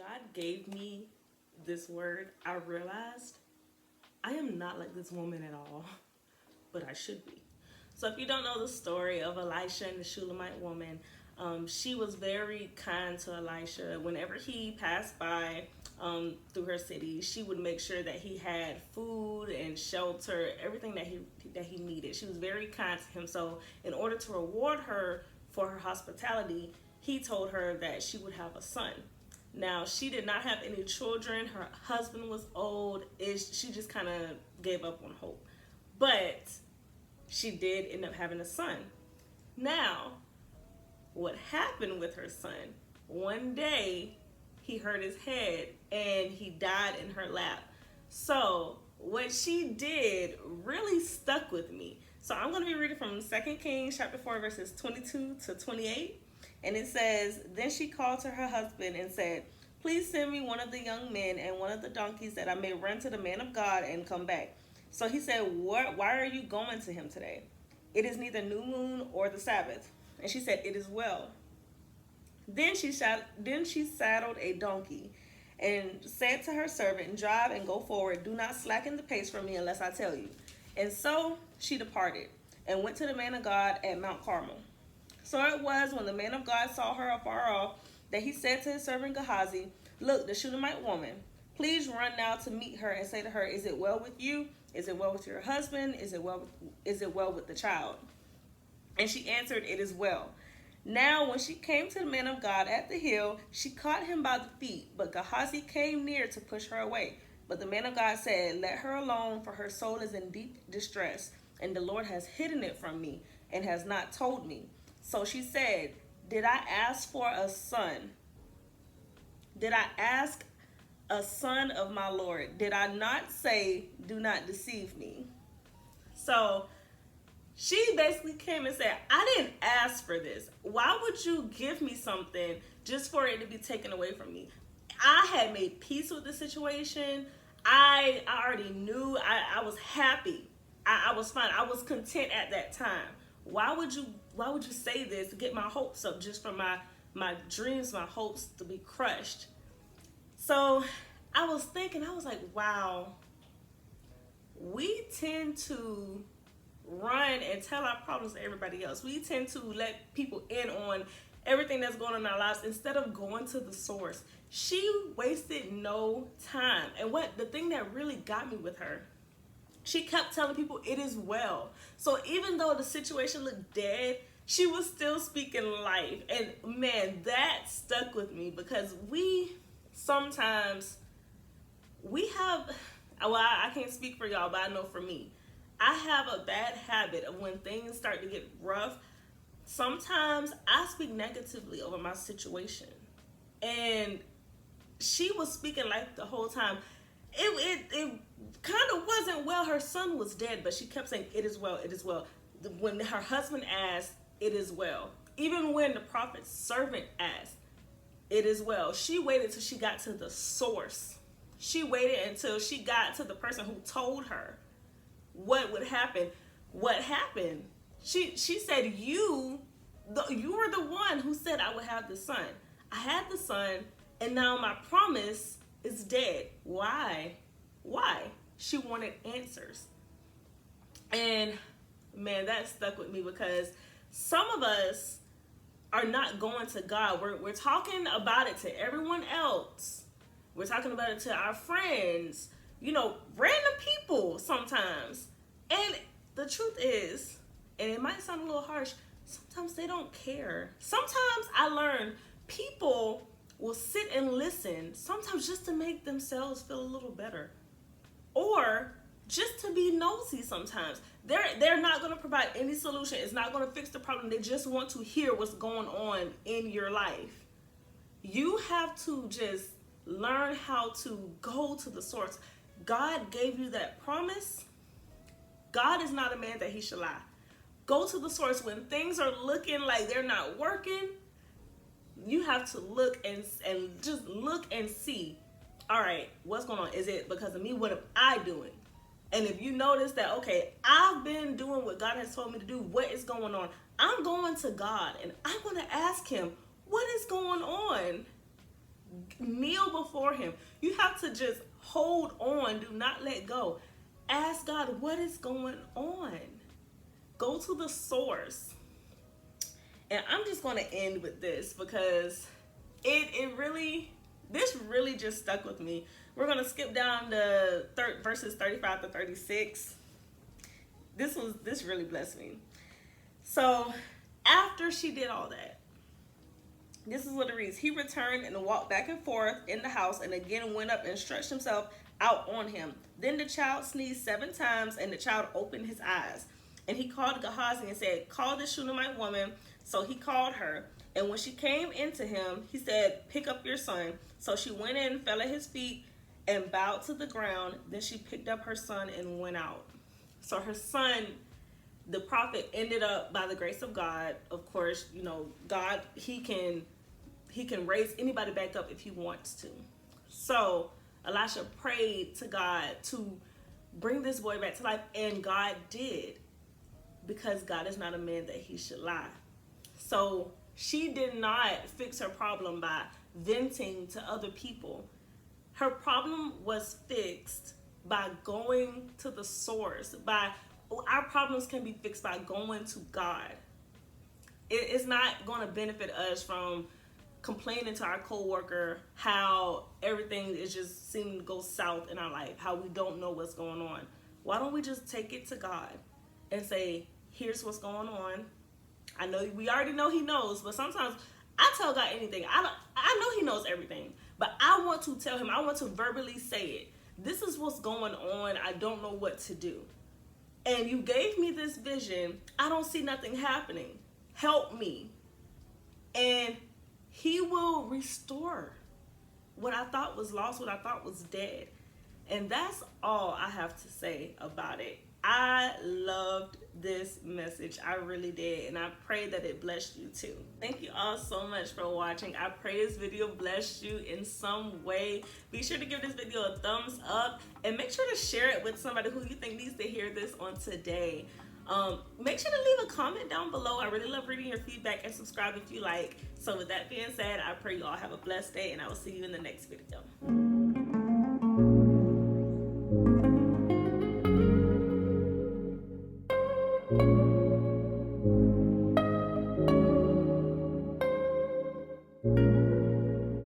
God gave me this word, I realized I am not like this woman at all, but I should be. So, if you don't know the story of Elisha and the Shulamite woman, she was very kind to Elisha. Whenever he passed by through her city, she would make sure that he had food and shelter, everything that he needed. She was very kind to him. So, in order to reward her for her hospitality, he told her that she would have a son. Now, she did not have any children. Her husband was old. She just kind of gave up on hope. But she did end up having a son. Now, what happened with her son? One day, he hurt his head and he died in her lap. So, what she did really stuck with me. So, I'm going to be reading from 2 Kings chapter 4, verses 22 to 28. And it says, Then she called to her husband and said, Please send me one of the young men and one of the donkeys that I may run to the man of God and come back. So he said, Why are you going to him today? It is neither new moon or the Sabbath. And she said, It is well. Then she saddled a donkey and said to her servant, Drive and go forward. Do not slacken the pace for me unless I tell you. And so she departed and went to the man of God at Mount Carmel. So it was when the man of God saw her afar off that he said to his servant Gehazi, Look, the Shunammite woman, please run now to meet her and say to her, Is it well with you? Is it well with your husband? Is it well with the child? And she answered, It is well. Now when she came to the man of God at the hill, she caught him by the feet, but Gehazi came near to push her away. But the man of God said, Let her alone, for her soul is in deep distress, and the Lord has hidden it from me and has not told me. So she said, Did I ask for a son? Did I ask a son of my Lord? Did I not say, Do not deceive me? So she basically came and said, I didn't ask for this. Why would you give me something just for it to be taken away from me? I had made peace with the situation. I already knew. I was happy. I was fine. I was content at that time. Why would you say this to get my hopes up just for my dreams, my hopes to be crushed? So I was thinking, I was like, wow, we tend to run and tell our problems to everybody else. We tend to let people in on everything that's going on in our lives instead of going to the source. She wasted no time. And the thing that really got me with her, she kept telling people it is well. So even though the situation looked dead, she was still speaking life. And man, that stuck with me because I can't speak for y'all, but I know for me, I have a bad habit of when things start to get rough, sometimes I speak negatively over my situation. And she was speaking life the whole time. It kind of wasn't well. Her son was dead, but she kept saying, It is well, it is well. When her husband asked, It is well. Even when the prophet's servant asked, It is well. She waited till she got to the source. She waited until she got to the person who told her what would happen. What happened? She said, you were the one who said I would have the son. I had the son, and now my promise is dead. Why? She wanted answers. And man, that stuck with me because some of us are not going to God. We're talking about it to everyone else. We're talking about it to our friends, random people sometimes. And the truth is, and it might sound a little harsh, sometimes they don't care. Sometimes I learned people will sit and listen, sometimes just to make themselves feel a little better. Or just to be nosy sometimes. They're not going to provide any solution. It's not going to fix the problem. They just want to hear what's going on in your life. You have to just learn how to go to the source. God gave you that promise. God is not a man that he should lie. Go to the source when things are looking like they're not working. You have to look and just look and see, all right, what's going on? Is it because of me? What am I doing? And if you notice that, okay, I've been doing what God has told me to do, what is going on? I'm going to God and I'm going to ask him, what is going on? Kneel before him. You have to just hold on. Do not let go. Ask God, what is going on? Go to the source. And I'm just going to end with this because this really just stuck with me. We're going to skip down to verses 35 to 36. This really blessed me. So after she did all that, this is what it reads. He returned and walked back and forth in the house and again went up and stretched himself out on him. Then the child sneezed 7 times and the child opened his eyes. And he called Gehazi and said, call the Shunammite woman. So he called her. And when she came into him, he said, pick up your son. So she went in, fell at his feet, and bowed to the ground. Then she picked up her son and went out. So her son, the prophet, ended up, by the grace of God, of course, you know, God, he can raise anybody back up if he wants to. So Elisha prayed to God to bring this boy back to life, and God did, because God is not a man that he should lie. So she did not fix her problem by venting to other people. Her problem was fixed by going to the source. Our problems can be fixed by going to God. It's not going to benefit us from complaining to our coworker how everything is just seeming to go south in our life, how we don't know what's going on. Why don't we just take it to God and say, here's what's going on. I know we already know he knows, but sometimes I tell God anything. I know he knows everything, but I want to tell him, I want to verbally say it. This is what's going on. I don't know what to do. And you gave me this vision. I don't see nothing happening. Help me. And he will restore what I thought was lost, what I thought was dead. And that's all I have to say about it. I loved this message. I really did. And I pray that it blessed you too. Thank you all so much for watching. I pray this video blessed you in some way. Be sure to give this video a thumbs up and make sure to share it with somebody who you think needs to hear this on today. Make sure to leave a comment down below. I really love reading your feedback, and subscribe if you like. So with that being said, I pray you all have a blessed day, and I will see you in the next video.